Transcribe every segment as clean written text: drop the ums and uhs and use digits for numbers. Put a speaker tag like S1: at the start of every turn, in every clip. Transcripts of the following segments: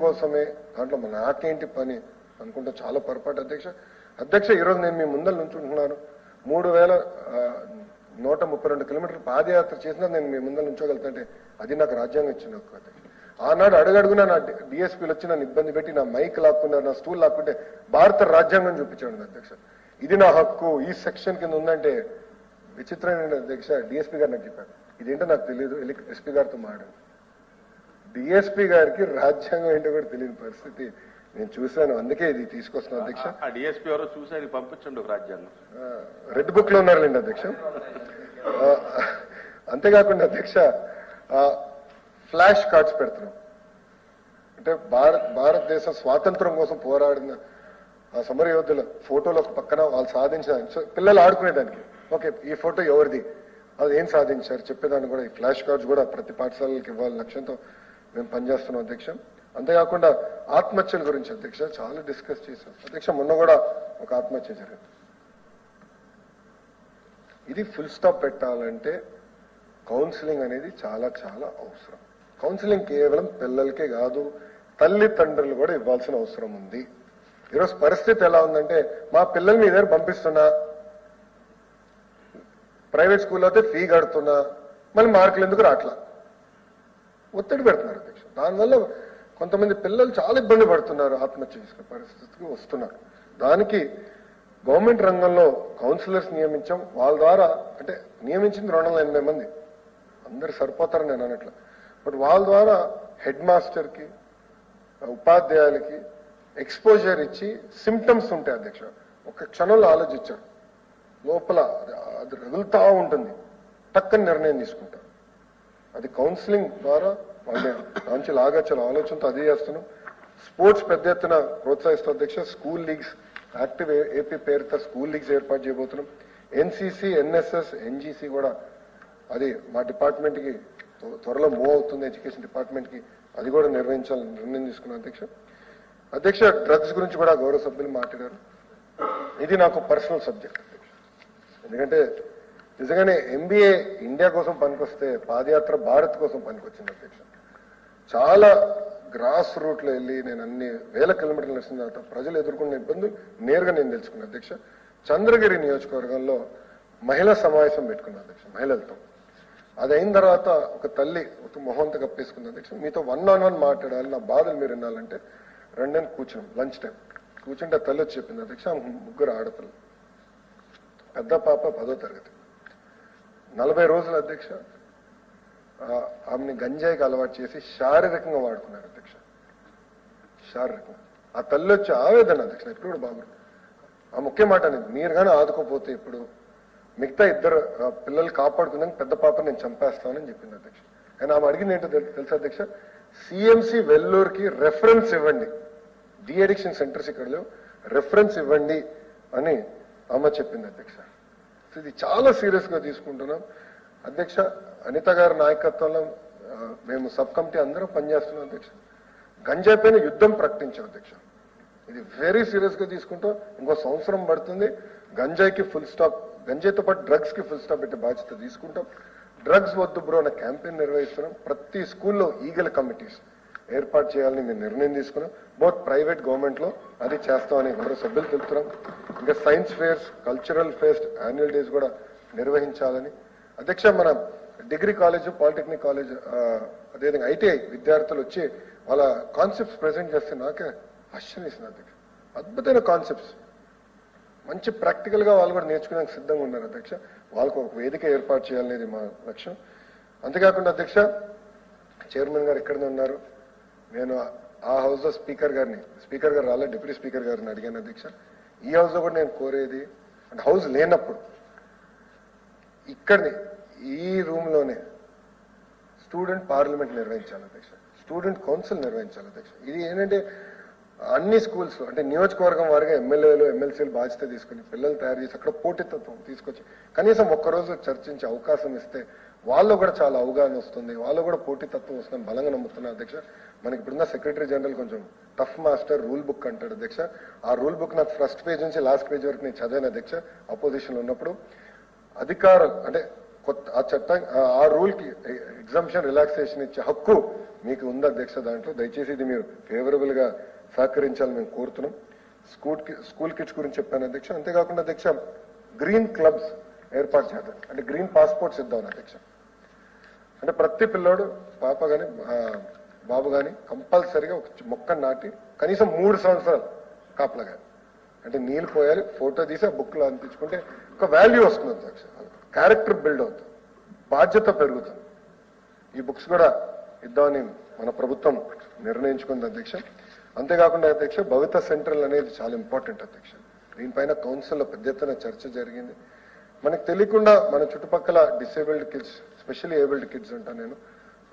S1: కోసమే దాంట్లో నాకేంటి పని అనుకుంటే చాలా పొరపాటు అధ్యక్ష ఈరోజు నేను మీ ముందర నుంచుంటున్నాను 3132 కిలోమీటర్లు పాదయాత్ర చేసినా నేను మీ ముందర నుంచోగలుగుతాంటే అది నాకు రాజ్యాంగం ఇచ్చిన అధ్యక్ష. ఆనాడు అడుగడుగునా నా డిఎస్పీలు వచ్చి నన్ను ఇబ్బంది పెట్టి నా మైక్ లాక్కున్నారు, నా స్టూల్ లాక్కుంటే భారత రాజ్యాంగం చూపించాడు అధ్యక్ష. ఇది నా హక్కు ఈ సెక్షన్ కింద ఉందంటే విచిత్రమైన అధ్యక్ష. డిఎస్పీ గారు నాకు చెప్పారు, ఇదేంటో నాకు తెలియదు, వెళ్ళి ఎస్పీ గారితో మాట్లాడు. డిఎస్పీ గారికి రాజ్యాంగం ఏంటో కూడా తెలియని పరిస్థితి నేను చూశాను, అందుకే ఇది తీసుకొస్తున్నాను అధ్యక్ష.
S2: డిఎస్పీ ఎవరో చూసారు, పంపించండి ఒక రాజ్యాంగం.
S1: రెడ్ బుక్ లో ఉన్నారులేండి అధ్యక్ష. అంతేకాకుండా అధ్యక్ష ఫ్లాష్ కార్డ్స్ పెడుతున్నాం. అంటే భారతదేశ స్వాతంత్రం కోసం పోరాడిన ఆ సమర యోధుల ఫోటోలు ఒక పక్కన వాళ్ళు సాధించిన పిల్లలు ఆడుకునేదానికి ఓకే ఈ ఫోటో ఎవరిది, అది ఏం సాధించారు చెప్పేదాన్ని కూడా ఈ ఫ్లాష్ కార్డ్స్ కూడా ప్రతి పాఠశాలకి ఇవ్వాలని లక్ష్యంతో మేము పనిచేస్తున్నాం అధ్యక్ష. అంతేకాకుండా ఆత్మహత్యల గురించి అధ్యక్ష చాలా డిస్కస్ చేశాం అధ్యక్ష. మొన్న కూడా ఒక ఆత్మహత్య జరిగింది. ఇది ఫుల్ స్టాప్ పెట్టాలంటే కౌన్సిలింగ్ అనేది చాలా చాలా అవసరం. కౌన్సిలింగ్ కేవలం పిల్లలకే కాదు, తల్లిదండ్రులు కూడా ఇవ్వాల్సిన అవసరం ఉంది. ఈరోజు పరిస్థితి ఎలా ఉందంటే మా పిల్లల్ని మీ దగ్గర పంపిస్తున్నా, ప్రైవేట్ స్కూల్లో అయితే ఫీ కడుతున్నా, మళ్ళీ మార్కులు ఎందుకు రాట్లా ఒత్తిడి పెడుతున్నారు అధ్యక్ష. దానివల్ల కొంతమంది పిల్లలు చాలా ఇబ్బంది పడుతున్నారు, ఆత్మహత్య చేసుకునే పరిస్థితికి వస్తున్నారు. దానికి గవర్నమెంట్ రంగంలో కౌన్సిలర్స్ నియమించాం. వాళ్ళ ద్వారా అంటే నియమించింది 280 మంది, అందరు సరిపోతారని నేను అనట్ల. బట్ వాళ్ళ ద్వారా హెడ్ మాస్టర్కి ఉపాధ్యాయులకి ఎక్స్పోజర్ ఇచ్చి సిమ్టమ్స్ ఉంటాయి అధ్యక్ష. ఒక క్షణంలో ఆలోచించారు, లోపల అది రగులుతా ఉంటుంది, టక్కని నిర్ణయం తీసుకుంటారు. అది కౌన్సిలింగ్ ద్వారా వాళ్ళని మంచి లాగచ్చల ఆలోచనతో అది చేస్తున్నాం. స్పోర్ట్స్ పెద్ద ఎత్తున ప్రోత్సహిస్తాం అధ్యక్ష. స్కూల్ లీగ్స్ యాక్టివ్ ఏపీ పేరుతో స్కూల్ లీగ్స్ ఏర్పాటు చేయబోతున్నాం. ఎన్సీసీ, ఎన్ఎస్ఎస్, ఎన్జీసీ కూడా అది మా డిపార్ట్మెంట్ కి త్వరలో మూవ్ అవుతుంది, ఎడ్యుకేషన్ డిపార్ట్మెంట్ కి. అది కూడా నిర్వహించాలని నిర్ణయం తీసుకున్నాం అధ్యక్ష. డ్రగ్స్ గురించి కూడా గౌరవ సభ్యులు మాట్లాడారు. ఇది నాకు పర్సనల్ సబ్జెక్ట్ అధ్యక్ష. ఎందుకంటే నిజంగానే ఎంబీఏ ఇండియా కోసం పనికొస్తే పాదయాత్ర భారత్ కోసం పనికొచ్చింది అధ్యక్ష. చాలా గ్రాస్ రూట్ లో వెళ్ళి నేను అన్ని వేల కిలోమీటర్లు నడిచిన తర్వాత ప్రజలు ఎదుర్కొన్న ఇబ్బందులు నేరుగా నేను తెలుసుకున్నాను అధ్యక్ష. చంద్రగిరి నియోజకవర్గంలో మహిళా సమావేశం పెట్టుకున్నాను అధ్యక్ష మహిళలతో. అది అయిన తర్వాత ఒక తల్లి ఒక మొహంతో కప్పేసుకుంది అధ్యక్ష. మీతో 1-on-1 మాట్లాడాలి, నా బాధలు మీరు వినాలంటే రెండని కూర్చున్నాం. లంచ్ టైం కూర్చుంటే తల్లి వచ్చి చెప్పింది అధ్యక్ష, 3 ఆడపిల్లలు, పెద్ద పాప 10వ తరగతి, 40 రోజులు అధ్యక్ష ఆమెని గంజాయికి అలవాటు చేసి శారీరకంగా వాడుకున్నారు అధ్యక్ష. శారీరకంగా ఆ తల్లి వచ్చి ఆవేదన అధ్యక్ష. ఇప్పుడు కూడా బాగుంది. ఆ ముఖ్య మాట అనేది, మీరు కానీ ఆదుకోపోతే ఇప్పుడు మిగతా 2 పిల్లలు కాపాడుకుందాం, పెద్ద పాపని నేను చంపేస్తానని చెప్పింది అధ్యక్ష. కానీ ఆమె అడిగింది ఏంటో తెలుసా అధ్యక్ష, సిఎంసి వెల్లూరుకి రెఫరెన్స్ ఇవ్వండి, డి అడిక్షన్ సెంటర్స్ ఇక్కడ రెఫరెన్స్ ఇవ్వండి అని ఆమె చెప్పింది అధ్యక్ష. ఇది చాలా సీరియస్ గా తీసుకుంటున్నాం అధ్యక్ష. అనిత గారి నాయకత్వంలో మేము సబ్ కమిటీ అందరం పనిచేస్తున్నాం అధ్యక్ష. గంజాయి పైన యుద్ధం ప్రకటించాం అధ్యక్ష. ఇది వెరీ సీరియస్ గా తీసుకుంటాం. ఇంకో సంవత్సరం పడుతుంది. గంజాయికి ఫుల్ స్టాప్, గంజాయితో పాటు డ్రగ్స్ కి ఫుల్ స్టాప్ పెట్టే బాధ్యత తీసుకుంటాం. డ్రగ్స్ వద్దు బ్రో అనే క్యాంపెయిన్ నిర్వహిస్తున్నాం. ప్రతి స్కూల్లో ఈగల్ కమిటీస్ ఏర్పాటు చేయాలని మేము నిర్ణయం తీసుకున్నాం. బోత్ ప్రైవేట్ గవర్నమెంట్ లో అది చేస్తామని గౌరవ సభ్యులు తెలుపుతున్నాం. ఇంకా science fares, cultural fest, annual days కూడా నిర్వహించాలని అధ్యక్ష. మన డిగ్రీ కాలేజ్, పాలిటెక్నిక్ కాలేజ్, అదేవిధంగా ఐటీఐ విద్యార్థులు వచ్చి వాళ్ళ కాన్సెప్ట్స్ ప్రెజెంట్ చేస్తే నాకే ఆశ్చర్యం వేసింది అధ్యక్ష. అద్భుతమైన కాన్సెప్ట్స్, మంచి ప్రాక్టికల్ గా వాళ్ళు కూడా నేర్చుకోవడానికి సిద్ధంగా ఉన్నారు అధ్యక్ష. వాళ్ళకు ఒక వేదిక ఏర్పాటు చేయాలనేది మా లక్ష్యం. అంతేకాకుండా అధ్యక్ష, చైర్మన్ గారు ఇక్కడనే ఉన్నారు. నేను ఆ హౌస్ లో స్పీకర్ గారు రాలే, డిప్యూటీ స్పీకర్ గారిని అడిగాను అధ్యక్ష. ఈ హౌస్ లో కూడా నేను కోరేది అంటే హౌస్ లేనప్పుడు ఇక్కడనే ఈ రూమ్ లోనే స్టూడెంట్ పార్లమెంట్ నిర్వహించాలి అధ్యక్ష, స్టూడెంట్ కౌన్సిల్ నిర్వహించాలి అధ్యక్ష. ఇది ఏంటంటే అన్ని స్కూల్స్ అంటే నియోజకవర్గం వారిగా ఎమ్మెల్యేలు, ఎమ్మెల్సీలు బాధ్యత తీసుకుని పిల్లలు తయారు చేసి అక్కడ పోటీతత్వం తీసుకొచ్చి కనీసం ఒక్కరోజు చర్చించే అవకాశం ఇస్తే వాళ్ళు కూడా చాలా అవగాహన వస్తుంది, వాళ్ళు కూడా పోటీతత్వం వస్తుంది బలంగా నమ్ముతున్నారు అధ్యక్ష. మనకి ఇప్పుడున్న సెక్రటరీ జనరల్ కొంచెం టఫ్ మాస్టర్, రూల్ బుక్ అంటాడు అధ్యక్ష. ఆ రూల్ బుక్ నాకు ఫస్ట్ పేజ్ నుంచి లాస్ట్ పేజ్ వరకు నేను చదివాను అధ్యక్ష. అపోజిషన్ లో ఉన్నప్పుడు అధికారం అంటే కొత్త ఆ చట్టం ఆ రూల్ కి ఎగ్జామ్షన్ రిలాక్సేషన్ ఇచ్చే హక్కు మీకు ఉంది అధ్యక్ష. దాంట్లో దయచేసి ఇది మీరు ఫేవరబుల్ గా సహకరించాలని మేము కోరుతున్నాం. స్కూల్ కిట్స్ గురించి చెప్పాను అధ్యక్ష. అంతేకాకుండా అధ్యక్ష గ్రీన్ క్లబ్స్ ఏర్పాటు చేద్దాం, అంటే గ్రీన్ పాస్పోర్ట్స్ ఇద్దాం అధ్యక్ష. అంటే ప్రతి పిల్లోడు పాప గాని బాబు గాని కంపల్సరిగా ఒక మొక్క నాటి కనీసం 3 సంవత్సరాలు కాపలా గాని, అంటే నీళ్లు పోయాలి, ఫోటో తీసి ఆ బుక్ లో అనిపించుకుంటే ఒక వాల్యూ వస్తుంది అధ్యక్ష, క్యారెక్టర్ బిల్డ్ అవుతుంది, బాధ్యత పెరుగుతుంది. ఈ బుక్స్ కూడా ఇద్దామని మన ప్రభుత్వం నిర్ణయించుకుంది అధ్యక్ష. అంతేకాకుండా అధ్యక్ష భవిత సెంట్రల్ అనేది చాలా ఇంపార్టెంట్ అధ్యక్ష. దీనిపైన కౌన్సిల్లో పెద్ద ఎత్తున చర్చ జరిగింది. మనకు తెలియకుండా మన చుట్టుపక్కల disabled kids, specially abled kids అంటా నేను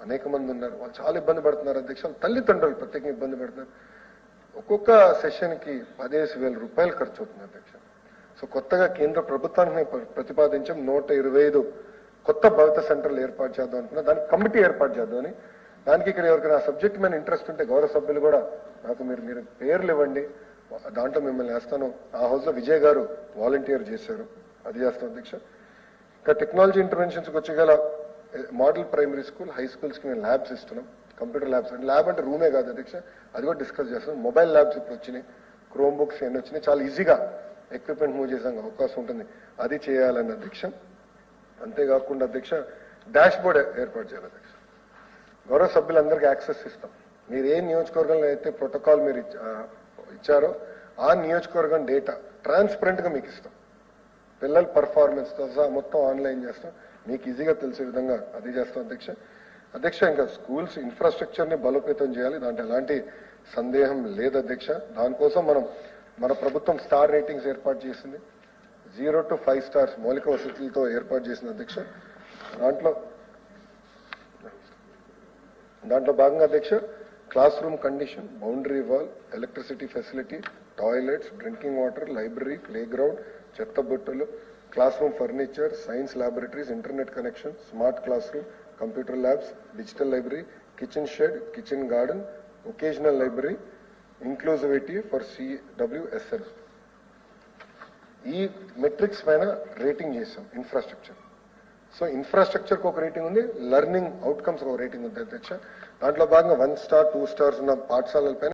S1: అనేక మంది ఉన్నారు, వాళ్ళు చాలా ఇబ్బంది పడుతున్నారు అధ్యక్ష. తల్లిదండ్రులు ప్రత్యేకంగా ఇబ్బంది పడుతున్నారు. ఒక్కొక్క సెషన్ కి 15,000 రూపాయలు ఖర్చు అవుతుంది అధ్యక్ష. సో కొత్తగా కేంద్ర ప్రభుత్వానికి ప్రతిపాదించాం 125 కొత్త భవిత సెంటర్లు ఏర్పాటు చేద్దాం అనుకున్నా. దానికి కమిటీ ఏర్పాటు చేద్దామని. దానికి ఇక్కడ ఎవరికైనా సబ్జెక్ట్ మీద ఇంట్రెస్ట్ ఉంటే గౌరవ సభ్యులు కూడా నాకు మీరు పేర్లు ఇవ్వండి, దాంట్లో మిమ్మల్ని వేస్తాను. ఆ హౌస్ లో విజయ్ గారు వాలంటీర్ చేశారు, అది చేస్తాం అధ్యక్ష. ఇంకా టెక్నాలజీ ఇంటర్వెన్షన్స్ వచ్చి గల model primary school, high schools కి మేము ల్యాబ్స్ ఇస్తున్నాం, కంప్యూటర్ ల్యాబ్స్. అంటే ల్యాబ్ అంటే రూమే కాదు అధ్యక్ష, అది కూడా డిస్కస్ చేస్తున్నాం. మొబైల్ ల్యాబ్స్ ఇప్పుడు వచ్చినాయి, క్రోమ్ బుక్స్ ఎన్ని వచ్చినాయి, చాలా ఈజీగా ఎక్విప్మెంట్ మూవ్ చేసే అవకాశం ఉంటుంది, అది చేయాలని అధ్యక్ష. అంతేకాకుండా అధ్యక్ష డాష్ బోర్డ్ ఏర్పాటు చేయాలి అధ్యక్ష. గౌరవ సభ్యులందరికీ యాక్సెస్ ఇస్తాం. మీరు ఏ నియోజకవర్గంలో అయితే ప్రోటోకాల్ మీరు ఇచ్చారో ఆ నియోజకవర్గం డేటా ట్రాన్స్పరెంట్ గా మీకు ఇస్తాం. పిల్లల పర్ఫార్మెన్స్ తో సహా మొత్తం ఆన్లైన్ చేస్తాం, మీకు ఈజీగా తెలిసే విధంగా అది చేస్తాం అధ్యక్ష. అధ్యక్ష ఇంకా స్కూల్స్ ఇన్ఫ్రాస్ట్రక్చర్ ని బలోపేతం చేయాలి, దాంట్లో ఎలాంటి సందేహం లేదు అధ్యక్ష. దానికోసం మన ప్రభుత్వం స్టార్ రేటింగ్స్ ఏర్పాటు చేసింది, 0 to 5 స్టార్స్ మౌలిక వసతులతో ఏర్పాటు చేసింది అధ్యక్ష. దాంట్లో భాగంగా అధ్యక్ష classroom condition, boundary wall, electricity facility, toilets, drinking water, library, playground, చెత్త బుట్టలు, classroom furniture, science laboratories, internet connection, smart classroom, computer labs, digital library, kitchen shed, kitchen garden, occasional library, inclusivity for CWSL. ఈ metrics పైన rating చేసాం infrastructure. So infrastructure కు ఒక rating ఉంది, learning outcomes ఒక rating ఉంది అధ్యక్ష. దాంట్లో భాగంగా 1 స్టార్ 2 స్టార్స్ ఉన్న పాఠశాలల పైన